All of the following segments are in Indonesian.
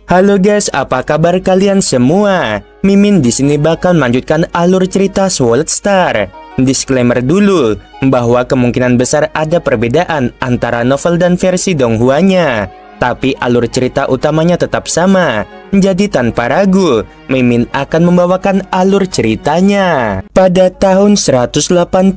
Halo guys, apa kabar kalian semua? Mimin di sini bakal melanjutkan alur cerita Sword Star. Disclaimer dulu bahwa kemungkinan besar ada perbedaan antara novel dan versi Donghuanya, tapi alur cerita utamanya tetap sama. Jadi tanpa ragu, Mimin akan membawakan alur ceritanya. Pada tahun 189,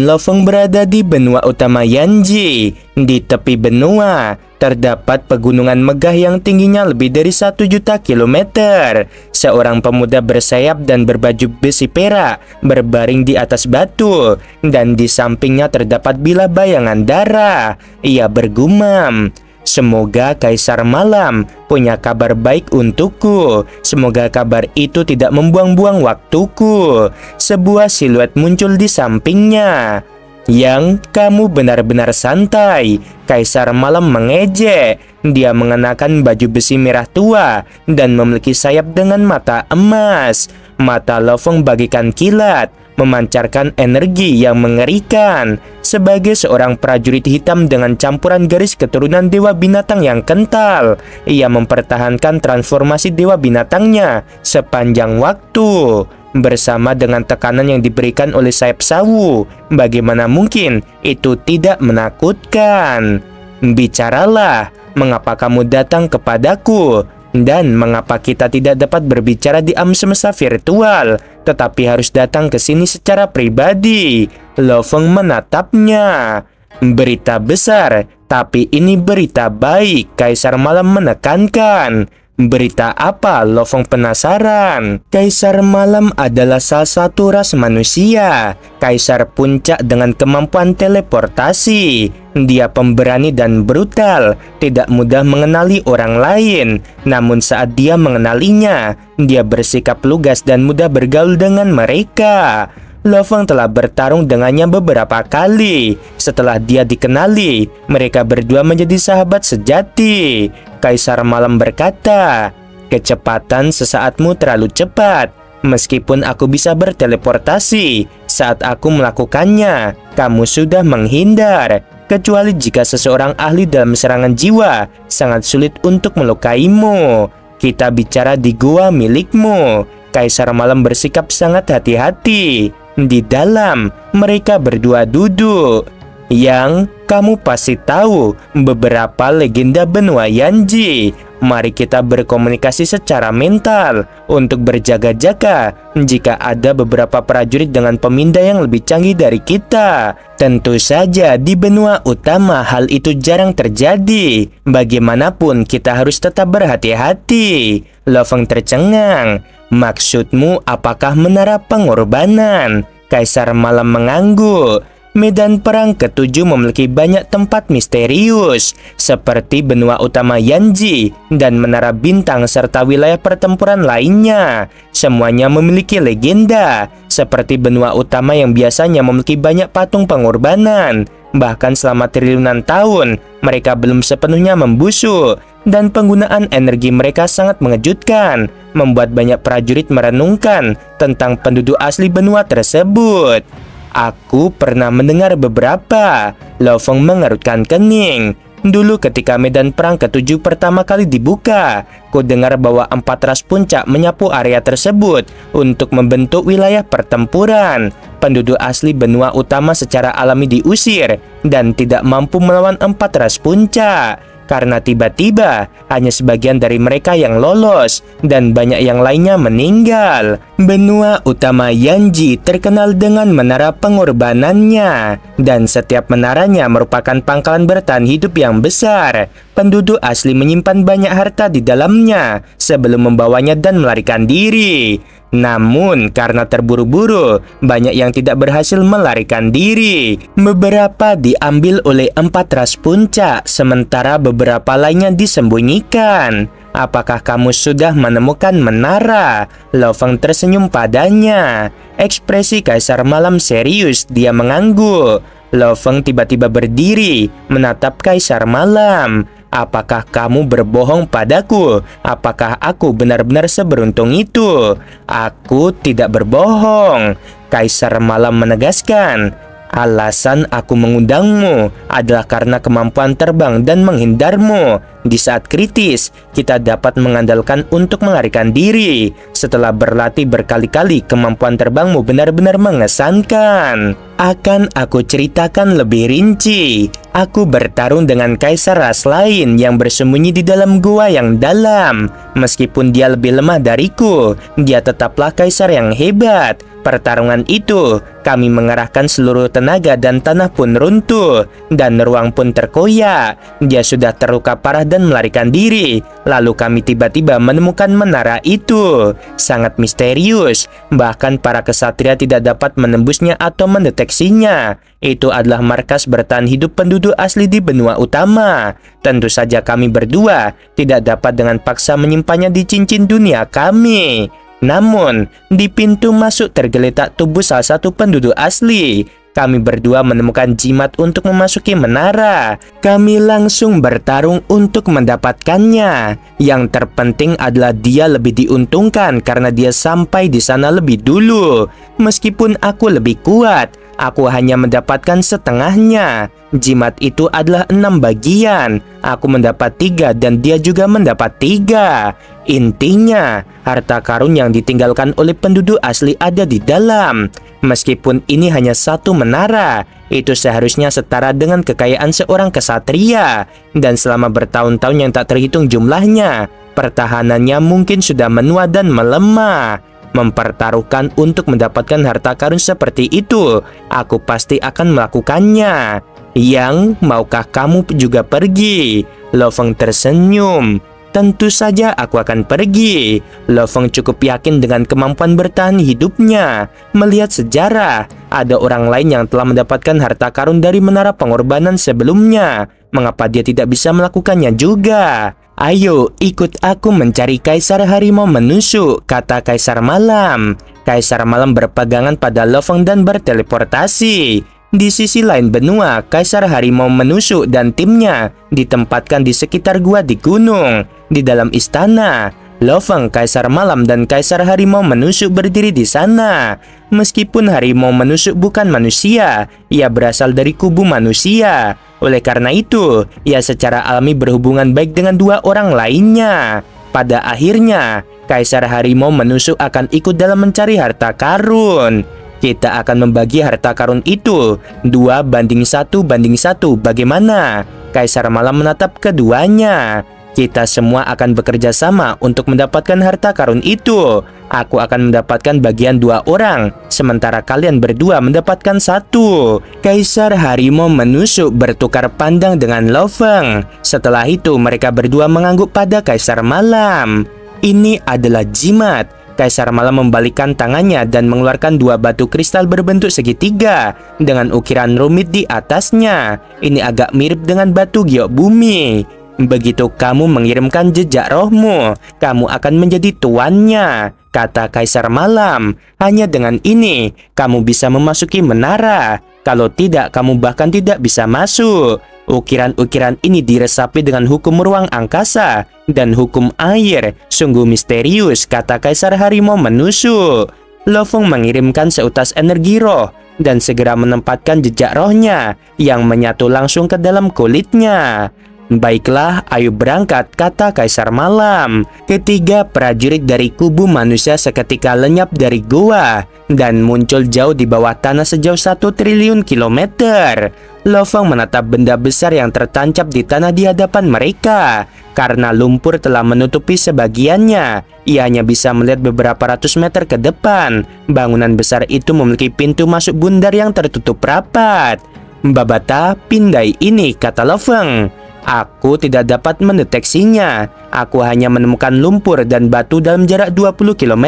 Lo Feng berada di benua utama Yanji. Di tepi benua terdapat pegunungan megah yang tingginya lebih dari 1 juta kilometer. Seorang pemuda bersayap dan berbaju besi perak berbaring di atas batu, dan di sampingnya terdapat bilah bayangan darah. Ia bergumam, "Semoga Kaisar Malam punya kabar baik untukku. Semoga kabar itu tidak membuang-buang waktuku." Sebuah siluet muncul di sampingnya. "Yang, kamu benar-benar santai," Kaisar Malam mengejek. Dia mengenakan baju besi merah tua dan memiliki sayap dengan mata emas. Mata Lo Feng bagikan kilat, memancarkan energi yang mengerikan. Sebagai seorang prajurit hitam dengan campuran garis keturunan dewa binatang yang kental, ia mempertahankan transformasi dewa binatangnya sepanjang waktu. Bersama dengan tekanan yang diberikan oleh sayap sawu, bagaimana mungkin itu tidak menakutkan? "Bicaralah, mengapa kamu datang kepadaku? Dan mengapa kita tidak dapat berbicara di alam semesta virtual, tetapi harus datang ke sini secara pribadi?" Lo Feng menatapnya. "Berita besar, tapi ini berita baik," Kaisar Malam menekankan. "Berita apa?" Lo Feng penasaran. Kaisar Malam adalah salah satu ras manusia, kaisar puncak dengan kemampuan teleportasi. Dia pemberani dan brutal, tidak mudah mengenali orang lain. Namun saat dia mengenalinya, dia bersikap lugas dan mudah bergaul dengan mereka. Lo Feng telah bertarung dengannya beberapa kali. Setelah dia dikenali, mereka berdua menjadi sahabat sejati. Kaisar Malam berkata, "Kecepatan sesaatmu terlalu cepat. Meskipun aku bisa berteleportasi, saat aku melakukannya, kamu sudah menghindar. Kecuali jika seseorang ahli dalam serangan jiwa, sangat sulit untuk melukaimu. Kita bicara di gua milikmu." Kaisar Malam bersikap sangat hati-hati. Di dalam, mereka berdua duduk. "Yang, kamu pasti tahu beberapa legenda benua Yanji. Mari kita berkomunikasi secara mental untuk berjaga-jaga jika ada beberapa prajurit dengan pemindah yang lebih canggih dari kita. Tentu saja di benua utama hal itu jarang terjadi. Bagaimanapun kita harus tetap berhati-hati." Lo Feng tercengang. "Maksudmu apakah menara pengorbanan?" Kaisar Malam mengangguk. Medan perang ketujuh memiliki banyak tempat misterius, seperti benua utama Yanji dan menara bintang serta wilayah pertempuran lainnya. Semuanya memiliki legenda, seperti benua utama yang biasanya memiliki banyak patung pengorbanan. Bahkan selama triliunan tahun, mereka belum sepenuhnya membusuk, dan penggunaan energi mereka sangat mengejutkan, membuat banyak prajurit merenungkan tentang penduduk asli benua tersebut. "Aku pernah mendengar beberapa." Lo Feng mengerutkan kening. "Dulu ketika medan perang ketujuh pertama kali dibuka, ku dengar bahwa 4 ras puncak menyapu area tersebut untuk membentuk wilayah pertempuran. Penduduk asli benua utama secara alami diusir dan tidak mampu melawan 4 ras puncak. Karena tiba-tiba hanya sebagian dari mereka yang lolos dan banyak yang lainnya meninggal. Benua utama Yanji terkenal dengan menara pengorbanannya, dan setiap menaranya merupakan pangkalan bertahan hidup yang besar. Penduduk asli menyimpan banyak harta di dalamnya sebelum membawanya dan melarikan diri. Namun karena terburu-buru, banyak yang tidak berhasil melarikan diri. Beberapa diambil oleh 4 ras puncak, sementara beberapa lainnya disembunyikan. Apakah kamu sudah menemukan menara?" Lo Feng tersenyum padanya. Ekspresi Kaisar Malam serius, dia mengangguk. Lo Feng tiba-tiba berdiri, menatap Kaisar Malam. "Apakah kamu berbohong padaku? Apakah aku benar-benar seberuntung itu?" "Aku tidak berbohong," Kaisar Malam menegaskan. "Alasan aku mengundangmu adalah karena kemampuan terbang dan menghindarmu. Di saat kritis, kita dapat mengandalkan untuk melarikan diri. Setelah berlatih berkali-kali, kemampuan terbangmu benar-benar mengesankan. Akan aku ceritakan lebih rinci. Aku bertarung dengan kaisar ras lain yang bersembunyi di dalam gua yang dalam. Meskipun dia lebih lemah dariku, dia tetaplah kaisar yang hebat. Pertarungan itu, kami mengerahkan seluruh tenaga dan tanah pun runtuh, dan ruang pun terkoyak. Dia sudah terluka parah dan melarikan diri. Lalu kami tiba-tiba menemukan menara itu. Sangat misterius, bahkan para kesatria tidak dapat menembusnya atau mendeteksinya. Itu adalah markas bertahan hidup penduduk asli di benua utama. Tentu saja kami berdua tidak dapat dengan paksa menyimpannya di cincin dunia kami. Namun, di pintu masuk tergeletak tubuh salah satu penduduk asli. Kami berdua menemukan jimat untuk memasuki menara. Kami langsung bertarung untuk mendapatkannya. Yang terpenting adalah dia lebih diuntungkan karena dia sampai di sana lebih dulu. Meskipun aku lebih kuat, aku hanya mendapatkan setengahnya. Jimat itu adalah 6 bagian. Aku mendapat 3 dan dia juga mendapat 3. Intinya, harta karun yang ditinggalkan oleh penduduk asli ada di dalam. Meskipun ini hanya satu menara, itu seharusnya setara dengan kekayaan seorang kesatria. Dan selama bertahun-tahun yang tak terhitung jumlahnya, pertahanannya mungkin sudah menua dan melemah. Mempertaruhkan untuk mendapatkan harta karun seperti itu, aku pasti akan melakukannya. Yang, maukah kamu juga pergi? Lo Feng tersenyum. Tentu saja aku akan pergi. Lo Feng cukup yakin dengan kemampuan bertahan hidupnya. Melihat sejarah, ada orang lain yang telah mendapatkan harta karun dari menara pengorbanan sebelumnya. Mengapa dia tidak bisa melakukannya juga? Ayo, ikut aku mencari Kaisar Harimau Menusuk, kata Kaisar Malam. Kaisar Malam berpegangan pada Lo Feng dan berteleportasi. Di sisi lain benua, Kaisar Harimau Menusuk dan timnya ditempatkan di sekitar gua di gunung. Di dalam istana, Lo Feng, Kaisar Malam, dan Kaisar Harimau Menusuk berdiri di sana. Meskipun Harimau Menusuk bukan manusia, ia berasal dari kubu manusia. Oleh karena itu, ia secara alami berhubungan baik dengan 2 orang lainnya. Pada akhirnya, Kaisar Harimau Menusuk akan ikut dalam mencari harta karun. Kita akan membagi harta karun itu 2:1:1. Bagaimana? Kaisar Malam menatap keduanya. Kita semua akan bekerja sama untuk mendapatkan harta karun itu. Aku akan mendapatkan bagian 2 orang, sementara kalian berdua mendapatkan 1. Kaisar Harimau Menusuk bertukar pandang dengan Lo Feng. Setelah itu mereka berdua mengangguk pada Kaisar Malam. Ini adalah jimat. Kaisar Malam membalikkan tangannya dan mengeluarkan 2 batu kristal berbentuk segitiga dengan ukiran rumit di atasnya. Ini agak mirip dengan batu giok bumi. Begitu kamu mengirimkan jejak rohmu, kamu akan menjadi tuannya, kata Kaisar Malam. Hanya dengan ini, kamu bisa memasuki menara. Kalau tidak, kamu bahkan tidak bisa masuk. Ukiran-ukiran ini diresapi dengan hukum ruang angkasa dan hukum air. Sungguh misterius, kata Kaisar Harimau Menusuk. Lo Feng mengirimkan seutas energi roh dan segera menempatkan jejak rohnya yang menyatu langsung ke dalam kulitnya. Baiklah, ayo berangkat, kata Kaisar Malam. Ketiga prajurit dari kubu manusia seketika lenyap dari gua dan muncul jauh di bawah tanah sejauh 1 triliun kilometer. Lo Feng menatap benda besar yang tertancap di tanah di hadapan mereka. Karena lumpur telah menutupi sebagiannya, ia hanya bisa melihat beberapa ratus meter ke depan. Bangunan besar itu memiliki pintu masuk bundar yang tertutup rapat. Babata, pindai ini, kata Lo Feng. Aku tidak dapat mendeteksinya. Aku hanya menemukan lumpur dan batu dalam jarak 20 km.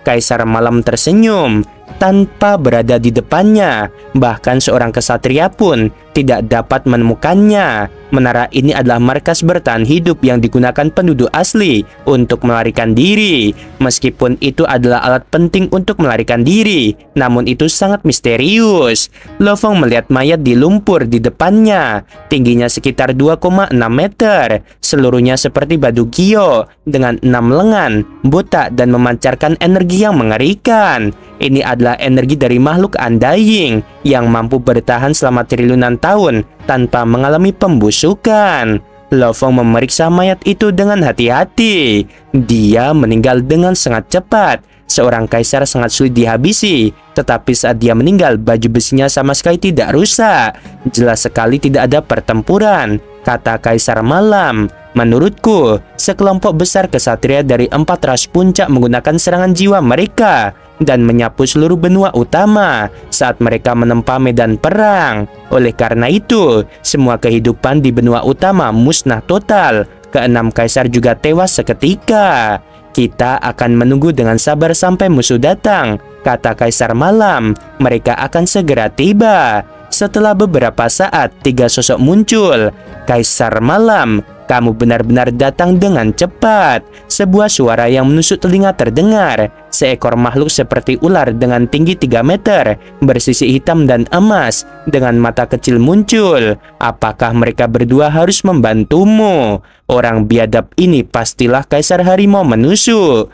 Kaisar Malam tersenyum. Tanpa berada di depannya, bahkan seorang kesatria pun tidak dapat menemukannya. Menara ini adalah markas bertahan hidup yang digunakan penduduk asli untuk melarikan diri. Meskipun itu adalah alat penting untuk melarikan diri, namun itu sangat misterius. Lo Feng melihat mayat di lumpur di depannya. Tingginya sekitar 2,6 meter. Seluruhnya seperti batu giok dengan 6 lengan, botak dan memancarkan energi yang mengerikan. Ini adalah energi dari makhluk undying yang mampu bertahan selama triliunan tahun tanpa mengalami pembusukan. Lo Feng memeriksa mayat itu dengan hati-hati. Dia meninggal dengan sangat cepat. Seorang kaisar sangat sulit dihabisi, tetapi saat dia meninggal, baju besinya sama sekali tidak rusak. Jelas sekali tidak ada pertempuran, kata Kaisar Malam. Menurutku, sekelompok besar kesatria dari 4 ras puncak menggunakan serangan jiwa mereka dan menyapu seluruh benua utama saat mereka menempa medan perang. Oleh karena itu, semua kehidupan di benua utama musnah total. Keenam kaisar juga tewas seketika. Kita akan menunggu dengan sabar sampai musuh datang, kata Kaisar Malam. Mereka akan segera tiba. Setelah beberapa saat, 3 sosok muncul. Kaisar Malam, kamu benar-benar datang dengan cepat. Sebuah suara yang menusuk telinga terdengar. Seekor makhluk seperti ular dengan tinggi 3 meter, bersisi hitam dan emas, dengan mata kecil muncul. Apakah mereka berdua harus membantumu? Orang biadab ini pastilah Kaisar Harimau menusuk.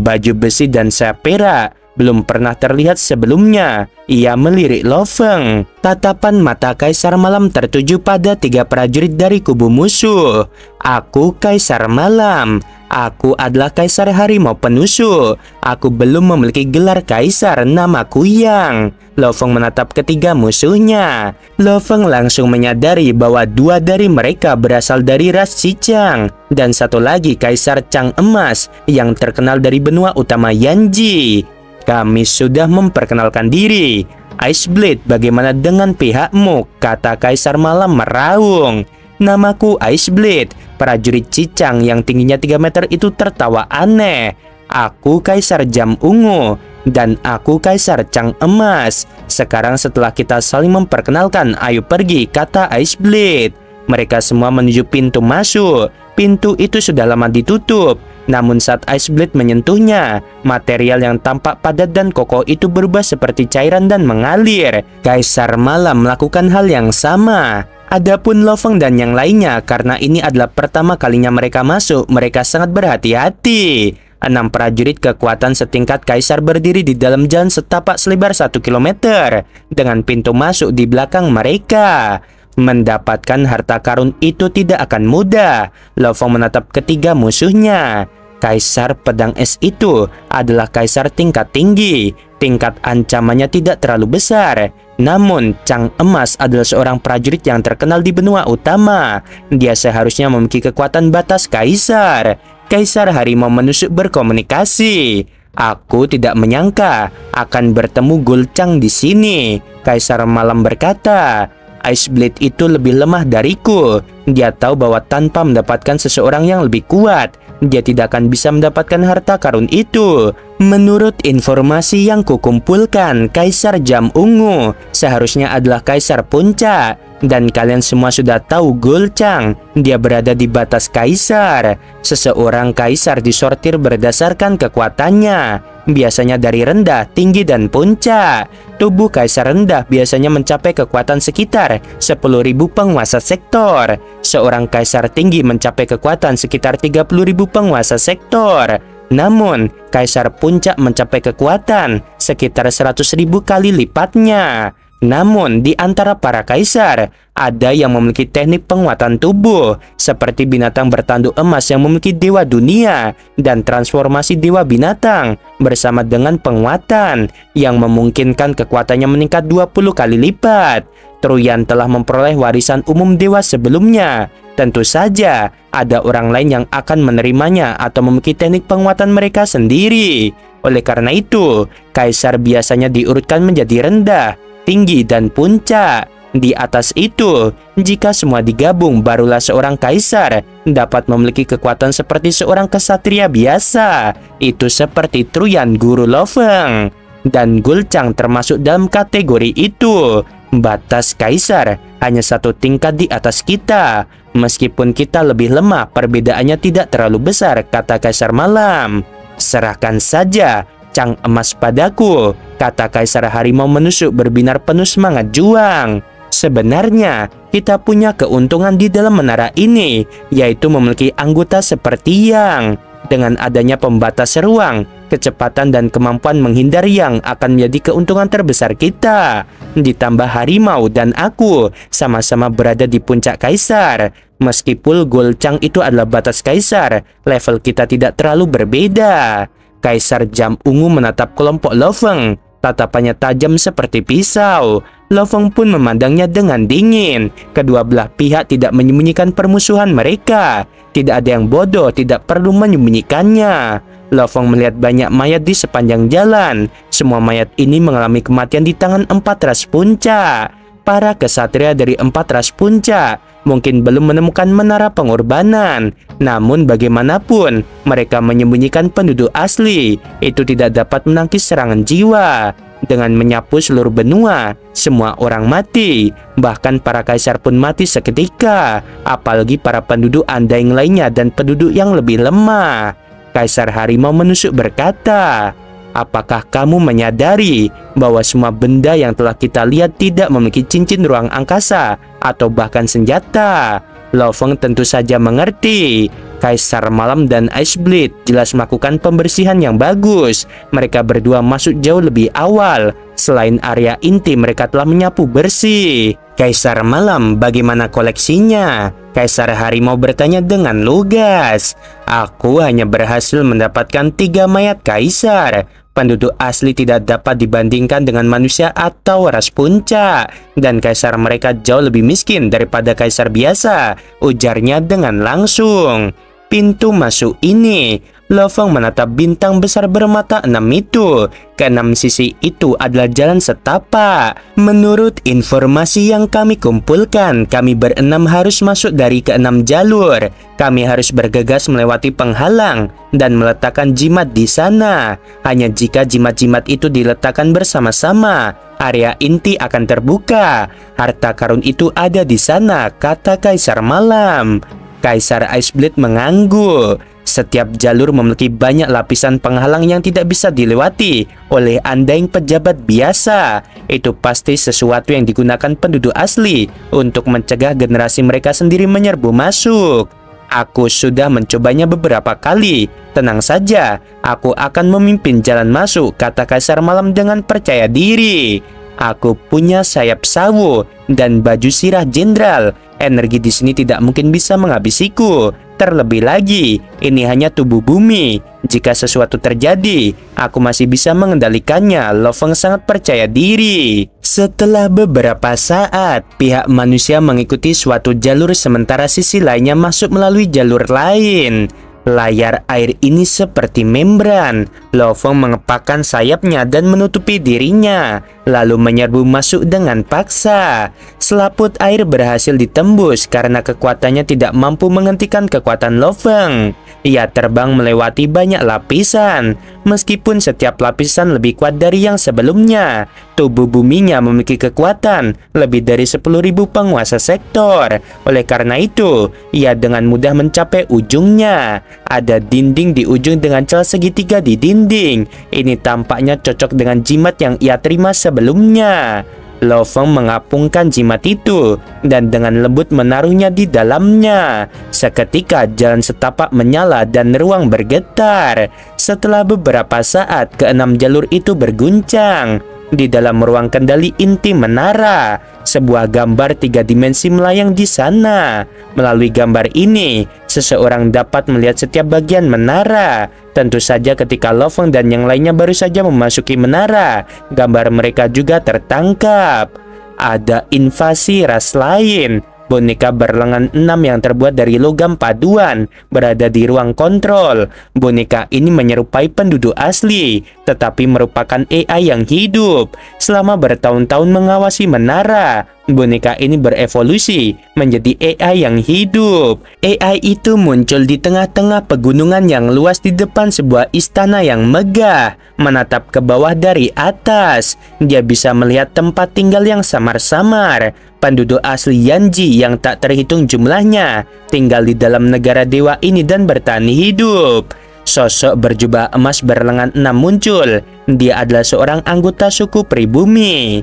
Baju besi dan sayap perak belum pernah terlihat sebelumnya. Ia melirik Lo Feng. Tatapan mata Kaisar Malam tertuju pada 3 prajurit dari kubu musuh. Aku Kaisar Malam. Aku adalah Kaisar Harimau Penusuk. Aku belum memiliki gelar kaisar, namaku Yang. Lo Feng menatap ketiga musuhnya. Lo Feng langsung menyadari bahwa 2 dari mereka berasal dari ras Cicang dan 1 lagi Kaisar Chang Emas yang terkenal dari benua utama Yanji. Kami sudah memperkenalkan diri. Ice Blade, bagaimana dengan pihakmu? Kata Kaisar Malam meraung. Namaku Ice Blade. Prajurit Cicang yang tingginya 3 meter itu tertawa aneh. Aku Kaisar Jam Ungu. Dan aku Kaisar Chang Emas. Sekarang setelah kita saling memperkenalkan, ayo pergi, kata Ice Blade. Mereka semua menuju pintu masuk. Pintu itu sudah lama ditutup. Namun saat Ice Blade menyentuhnya, material yang tampak padat dan kokoh itu berubah seperti cairan dan mengalir. Kaisar Malam melakukan hal yang sama. Adapun Lo Feng dan yang lainnya, karena ini adalah pertama kalinya mereka masuk, mereka sangat berhati-hati. 6 prajurit kekuatan setingkat kaisar berdiri di dalam jalan setapak selebar 1 kilometer dengan pintu masuk di belakang mereka. Mendapatkan harta karun itu tidak akan mudah. Lo Feng menatap ketiga musuhnya. Kaisar Pedang Es itu adalah kaisar tingkat tinggi. Tingkat ancamannya tidak terlalu besar. Namun, Chang Emas adalah seorang prajurit yang terkenal di benua utama. Dia seharusnya memiliki kekuatan batas kaisar. Kaisar Harimau Menusuk berkomunikasi. Aku tidak menyangka akan bertemu Gulchang di sini. Kaisar Malam berkata. Ice Blade itu lebih lemah dariku. Dia tahu bahwa tanpa mendapatkan seseorang yang lebih kuat, dia tidak akan bisa mendapatkan harta karun itu. Menurut informasi yang kukumpulkan, Kaisar Jam Ungu seharusnya adalah Kaisar Puncak. Dan kalian semua sudah tahu Gulchang, dia berada di batas kaisar. Seseorang kaisar disortir berdasarkan kekuatannya, biasanya dari rendah, tinggi, dan puncak. Tubuh kaisar rendah biasanya mencapai kekuatan sekitar 10.000 penguasa sektor. Seorang kaisar tinggi mencapai kekuatan sekitar 30.000 penguasa sektor. Namun, kaisar puncak mencapai kekuatan sekitar 100.000 kali lipatnya. Namun, di antara para kaisar, ada yang memiliki teknik penguatan tubuh, seperti binatang bertanduk emas yang memiliki dewa dunia, dan transformasi dewa binatang, bersama dengan penguatan, yang memungkinkan kekuatannya meningkat 20 kali lipat. Truyan telah memperoleh warisan umum dewa sebelumnya. Tentu saja, ada orang lain yang akan menerimanya atau memiliki teknik penguatan mereka sendiri. Oleh karena itu, kaisar biasanya diurutkan menjadi rendah, tinggi, dan puncak. Di atas itu, jika semua digabung, barulah seorang kaisar dapat memiliki kekuatan seperti seorang kesatria biasa. Itu seperti Truyan, guru Lo Feng. Dan Gulchang termasuk dalam kategori itu. Batas kaisar hanya 1 tingkat di atas kita. Meskipun kita lebih lemah, perbedaannya tidak terlalu besar, kata Kaisar Malam. Serahkan saja Chang Emas padaku, kata Kaisar Harimau Menusuk berbinar penuh semangat juang. Sebenarnya, kita punya keuntungan di dalam menara ini, yaitu memiliki anggota seperti Yang. Dengan adanya pembatas ruang, kecepatan dan kemampuan menghindar Yang akan menjadi keuntungan terbesar kita. Ditambah Harimau dan aku sama-sama berada di puncak kaisar. Meskipun Golchang itu adalah batas kaisar, level kita tidak terlalu berbeda. Kaisar Jam Ungu menatap kelompok Lo Feng. Tatapannya tajam seperti pisau. Lo Feng pun memandangnya dengan dingin. Kedua belah pihak tidak menyembunyikan permusuhan mereka. Tidak ada yang bodoh, tidak perlu menyembunyikannya. Lo Feng melihat banyak mayat di sepanjang jalan. Semua mayat ini mengalami kematian di tangan 4 ras puncak. Para kesatria dari 4 ras puncak mungkin belum menemukan menara pengorbanan. Namun bagaimanapun, mereka menyembunyikan penduduk asli. Itu tidak dapat menangkis serangan jiwa. Dengan menyapu seluruh benua, semua orang mati. Bahkan para kaisar pun mati seketika. Apalagi para penduduk Undying lainnya dan penduduk yang lebih lemah. Kaisar Harimau menusuk berkata, "Apakah kamu menyadari bahwa semua benda yang telah kita lihat tidak memiliki cincin ruang angkasa atau bahkan senjata?" Lo Feng tentu saja mengerti. Kaisar Malam dan Iceblade jelas melakukan pembersihan yang bagus. Mereka berdua masuk jauh lebih awal. Selain area inti, mereka telah menyapu bersih. Kaisar Malam, bagaimana koleksinya? Kaisar Harimau bertanya dengan lugas. Aku hanya berhasil mendapatkan 3 mayat kaisar. Penduduk asli tidak dapat dibandingkan dengan manusia atau ras puncak. Dan kaisar mereka jauh lebih miskin daripada kaisar biasa, ujarnya dengan langsung. Pintu masuk ini, Lo Feng menatap bintang besar bermata 6 itu. Ke-6 sisi itu adalah jalan setapak. Menurut informasi yang kami kumpulkan, kami berenam harus masuk dari ke-6 jalur. Kami harus bergegas melewati penghalang dan meletakkan jimat di sana. Hanya jika jimat-jimat itu diletakkan bersama-sama, area inti akan terbuka. Harta karun itu ada di sana, kata Kaisar Malam. Kaisar Iceblade mengangguk. Setiap jalur memiliki banyak lapisan penghalang yang tidak bisa dilewati oleh Undying pejabat biasa. Itu pasti sesuatu yang digunakan penduduk asli untuk mencegah generasi mereka sendiri menyerbu masuk. Aku sudah mencobanya beberapa kali. Tenang saja, aku akan memimpin jalan masuk, kata Kaisar Malam dengan percaya diri. Aku punya sayap sawo dan baju sirah jenderal. Energi di sini tidak mungkin bisa menghabisiku. Terlebih lagi, ini hanya tubuh bumi. Jika sesuatu terjadi, aku masih bisa mengendalikannya. Lo Feng sangat percaya diri. Setelah beberapa saat, pihak manusia mengikuti suatu jalur sementara sisi lainnya masuk melalui jalur lain. Layar air ini seperti membran. Lo Feng mengepakkan sayapnya dan menutupi dirinya, lalu menyerbu masuk dengan paksa. Selaput air berhasil ditembus karena kekuatannya tidak mampu menghentikan kekuatan Lo Feng. Ia terbang melewati banyak lapisan. Meskipun setiap lapisan lebih kuat dari yang sebelumnya, tubuh buminya memiliki kekuatan lebih dari 10.000 penguasa sektor. Oleh karena itu, ia dengan mudah mencapai ujungnya. Ada dinding di ujung dengan celah segitiga di dinding. Ini tampaknya cocok dengan jimat yang ia terima sebelumnya. Lo Feng mengapungkan jimat itu dan dengan lembut menaruhnya di dalamnya. Seketika jalan setapak menyala dan ruang bergetar. Setelah beberapa saat, ke-6 jalur itu berguncang. Di dalam ruang kendali inti menara, sebuah gambar 3 dimensi melayang di sana. Melalui gambar ini, seseorang dapat melihat setiap bagian menara. Tentu saja ketika Lo Feng dan yang lainnya baru saja memasuki menara, gambar mereka juga tertangkap. Ada invasi ras lain. Boneka berlengan 6 yang terbuat dari logam paduan berada di ruang kontrol. Boneka ini menyerupai penduduk asli, tetapi merupakan AI yang hidup. Selama bertahun-tahun mengawasi menara, boneka ini berevolusi menjadi AI yang hidup. AI itu muncul di tengah-tengah pegunungan yang luas di depan sebuah istana yang megah. Menatap ke bawah dari atas, dia bisa melihat tempat tinggal yang samar-samar. Penduduk asli Yanji yang tak terhitung jumlahnya tinggal di dalam negara dewa ini dan bertahan hidup. Sosok berjubah emas berlengan 6 muncul. Dia adalah seorang anggota suku pribumi.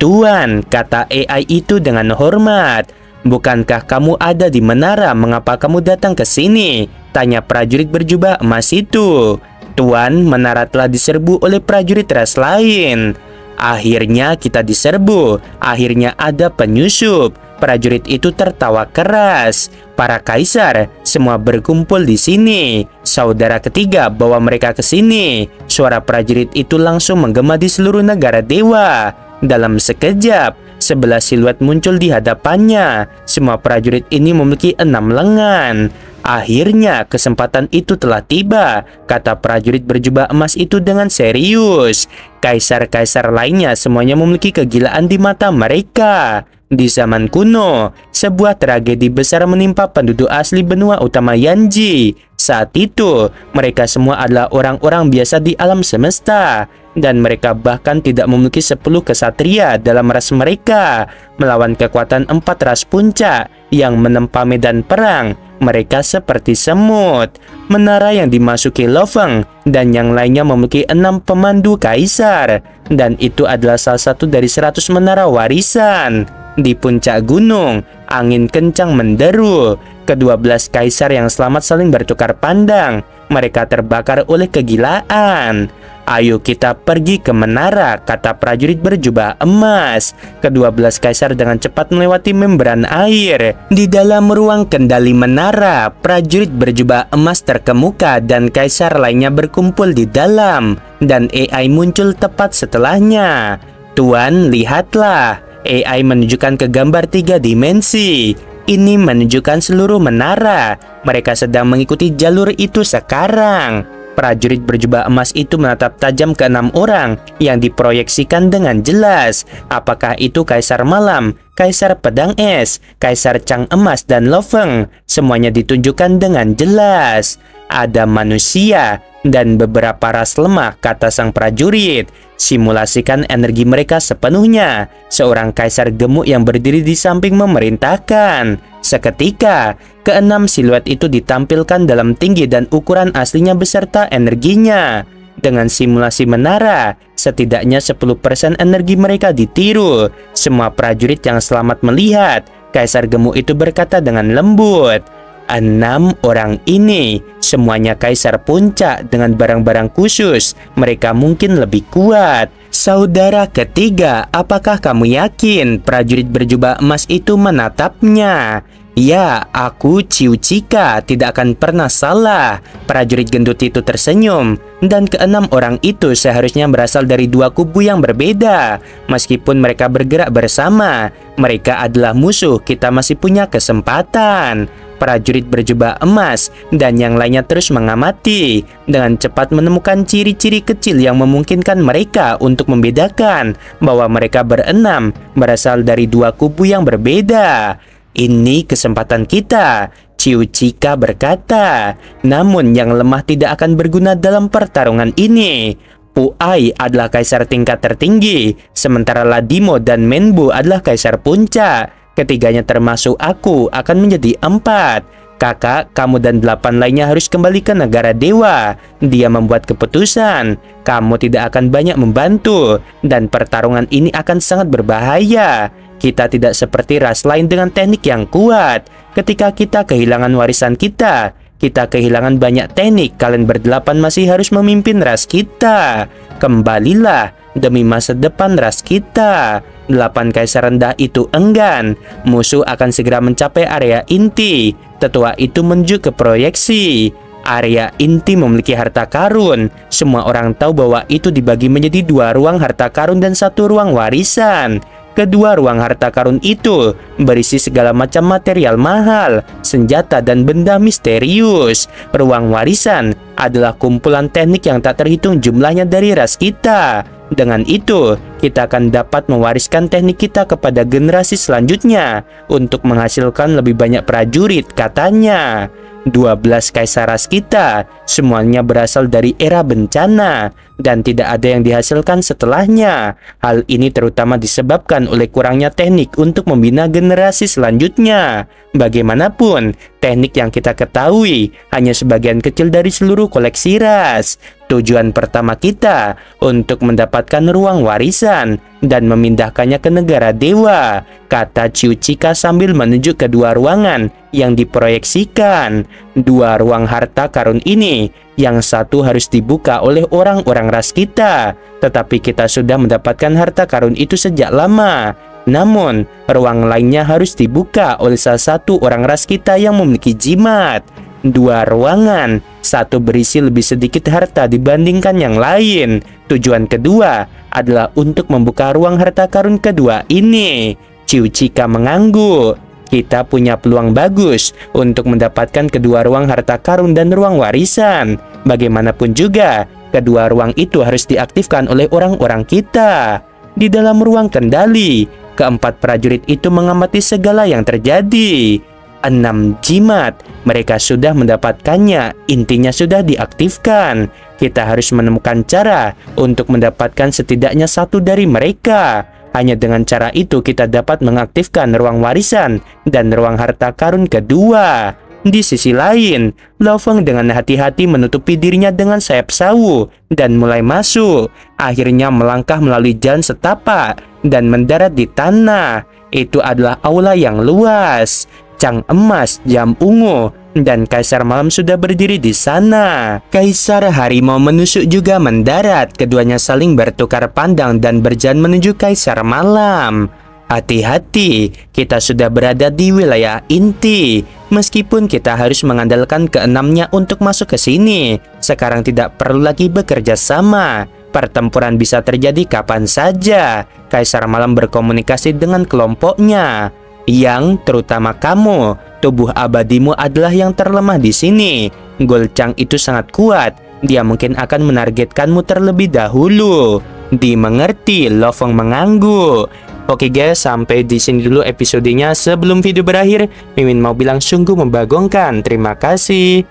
Tuan, kata AI itu dengan hormat. Bukankah kamu ada di menara? Mengapa kamu datang ke sini? Tanya prajurit berjubah emas itu. Tuan, menara telah diserbu oleh prajurit ras lain. Akhirnya kita diserbu. Akhirnya ada penyusup. Prajurit itu tertawa keras. Para kaisar semua berkumpul di sini. Saudara ketiga bawa mereka ke sini. Suara prajurit itu langsung menggema di seluruh negara dewa. Dalam sekejap, 11 siluet muncul di hadapannya. Semua prajurit ini memiliki 6 lengan. Akhirnya kesempatan itu telah tiba, kata prajurit berjubah emas itu dengan serius. Kaisar-kaisar lainnya semuanya memiliki kegilaan di mata mereka. Di zaman kuno, sebuah tragedi besar menimpa penduduk asli benua utama Yanji. Saat itu, mereka semua adalah orang-orang biasa di alam semesta. Dan mereka bahkan tidak memiliki 10 kesatria dalam ras mereka. Melawan kekuatan 4 ras puncak yang menempa medan perang, mereka seperti semut. Menara yang dimasuki Lofeng dan yang lainnya memiliki 6 pemandu kaisar. Dan itu adalah salah satu dari 100 menara warisan. Di puncak gunung, angin kencang menderu. Ke-12 kaisar yang selamat saling bertukar pandang. Mereka terbakar oleh kegilaan. Ayo kita pergi ke menara, kata prajurit berjubah emas. Ke-12 kaisar dengan cepat melewati membran air. Di dalam ruang kendali menara, prajurit berjubah emas terkemuka dan kaisar lainnya berkumpul di dalam. Dan AI muncul tepat setelahnya. Tuan, lihatlah. AI menunjukkan ke gambar 3 dimensi. Ini menunjukkan seluruh menara. Mereka sedang mengikuti jalur itu sekarang. Prajurit berjubah emas itu menatap tajam ke 6 orang yang diproyeksikan dengan jelas. Apakah itu Kaisar Malam, Kaisar Pedang Es, Kaisar Chang Emas, dan Lofeng? Semuanya ditunjukkan dengan jelas. Ada manusia dan beberapa ras lemah, kata sang prajurit. Simulasikan energi mereka sepenuhnya. Seorang kaisar gemuk yang berdiri di samping memerintahkan. Seketika, ke-6 siluet itu ditampilkan dalam tinggi dan ukuran aslinya beserta energinya. Dengan simulasi menara, setidaknya 10% energi mereka ditiru. Semua prajurit yang selamat melihat. Kaisar gemuk itu berkata dengan lembut, 6 orang ini semuanya kaisar puncak dengan barang-barang khusus. Mereka mungkin lebih kuat. Saudara ketiga, apakah kamu yakin? Prajurit berjubah emas itu menatapnya. Ya, aku Ciu Cika, tidak akan pernah salah. Prajurit gendut itu tersenyum. Dan ke-6 orang itu seharusnya berasal dari 2 kubu yang berbeda. Meskipun mereka bergerak bersama, mereka adalah musuh. Kita masih punya kesempatan. Prajurit berjubah emas dan yang lainnya terus mengamati. Dengan cepat menemukan ciri-ciri kecil yang memungkinkan mereka untuk membedakan bahwa mereka berenam berasal dari 2 kubu yang berbeda. Ini kesempatan kita, Ciu Cika berkata. Namun yang lemah tidak akan berguna dalam pertarungan ini. Pu Ai adalah kaisar tingkat tertinggi, sementara Ladimo dan Menbu adalah kaisar puncak. Ketiganya termasuk aku akan menjadi 4. Kakak, kamu dan 8 lainnya harus kembali ke negara dewa. Dia membuat keputusan. Kamu tidak akan banyak membantu, dan pertarungan ini akan sangat berbahaya. Kita tidak seperti ras lain dengan teknik yang kuat. Ketika kita kehilangan warisan kita kehilangan banyak teknik. Kalian berdelapan masih harus memimpin ras kita. Kembalilah demi masa depan ras kita. 8 kaisar rendah itu enggan. Musuh akan segera mencapai area inti. Tetua itu menuju ke proyeksi. Area inti memiliki harta karun. Semua orang tahu bahwa itu dibagi menjadi 2 ruang harta karun dan 1 ruang warisan. Kedua ruang harta karun itu berisi segala macam material mahal, senjata, dan benda misterius. Ruang warisan adalah kumpulan teknik yang tak terhitung jumlahnya dari ras kita. Dengan itu, kita akan dapat mewariskan teknik kita kepada generasi selanjutnya untuk menghasilkan lebih banyak prajurit, katanya. 12 kaisar ras kita semuanya berasal dari era bencana dan tidak ada yang dihasilkan setelahnya. Hal ini terutama disebabkan oleh kurangnya teknik untuk membina generasi selanjutnya. Bagaimanapun, teknik yang kita ketahui hanya sebagian kecil dari seluruh koleksi ras. Tujuan pertama kita untuk mendapatkan ruang warisan dan memindahkannya ke negara dewa, kata Ciu Cika sambil menunjuk ke 2 ruangan yang diproyeksikan. 2 ruang harta karun ini, yang satu harus dibuka oleh orang-orang orang ras kita, tetapi kita sudah mendapatkan harta karun itu sejak lama. Namun, ruang lainnya harus dibuka oleh salah satu orang ras kita yang memiliki jimat. 2 ruangan, satu berisi lebih sedikit harta dibandingkan yang lain. Tujuan kedua adalah untuk membuka ruang harta karun kedua ini. Chiu Chika mengangguk. Kita punya peluang bagus untuk mendapatkan kedua ruang harta karun dan ruang warisan. Bagaimanapun juga, kedua ruang itu harus diaktifkan oleh orang-orang kita. Di dalam ruang kendali, keempat prajurit itu mengamati segala yang terjadi. 6 jimat, mereka sudah mendapatkannya, intinya sudah diaktifkan. Kita harus menemukan cara untuk mendapatkan setidaknya satu dari mereka. Hanya dengan cara itu kita dapat mengaktifkan ruang warisan dan ruang harta karun kedua. Di sisi lain, Lo Feng dengan hati-hati menutupi dirinya dengan sayap sawu dan mulai masuk. Akhirnya melangkah melalui jalan setapak dan mendarat di tanah. Itu adalah aula yang luas. Cang emas, jam ungu, dan Kaisar Malam sudah berdiri di sana. Kaisar Harimau menusuk juga mendarat. Keduanya saling bertukar pandang dan berjalan menuju Kaisar Malam. Hati-hati, kita sudah berada di wilayah inti. Meskipun kita harus mengandalkan keenamnya untuk masuk ke sini, sekarang tidak perlu lagi bekerja sama. Pertempuran bisa terjadi kapan saja. Kaisar Malam berkomunikasi dengan kelompoknya. Yang terutama kamu, tubuh abadimu adalah yang terlemah di sini. Golcang itu sangat kuat. Dia mungkin akan menargetkanmu terlebih dahulu. Dimengerti, Lo Feng mengangguk. Oke guys, sampai di sini dulu episodenya. Sebelum video berakhir, Mimin mau bilang sungguh membagongkan. Terima kasih.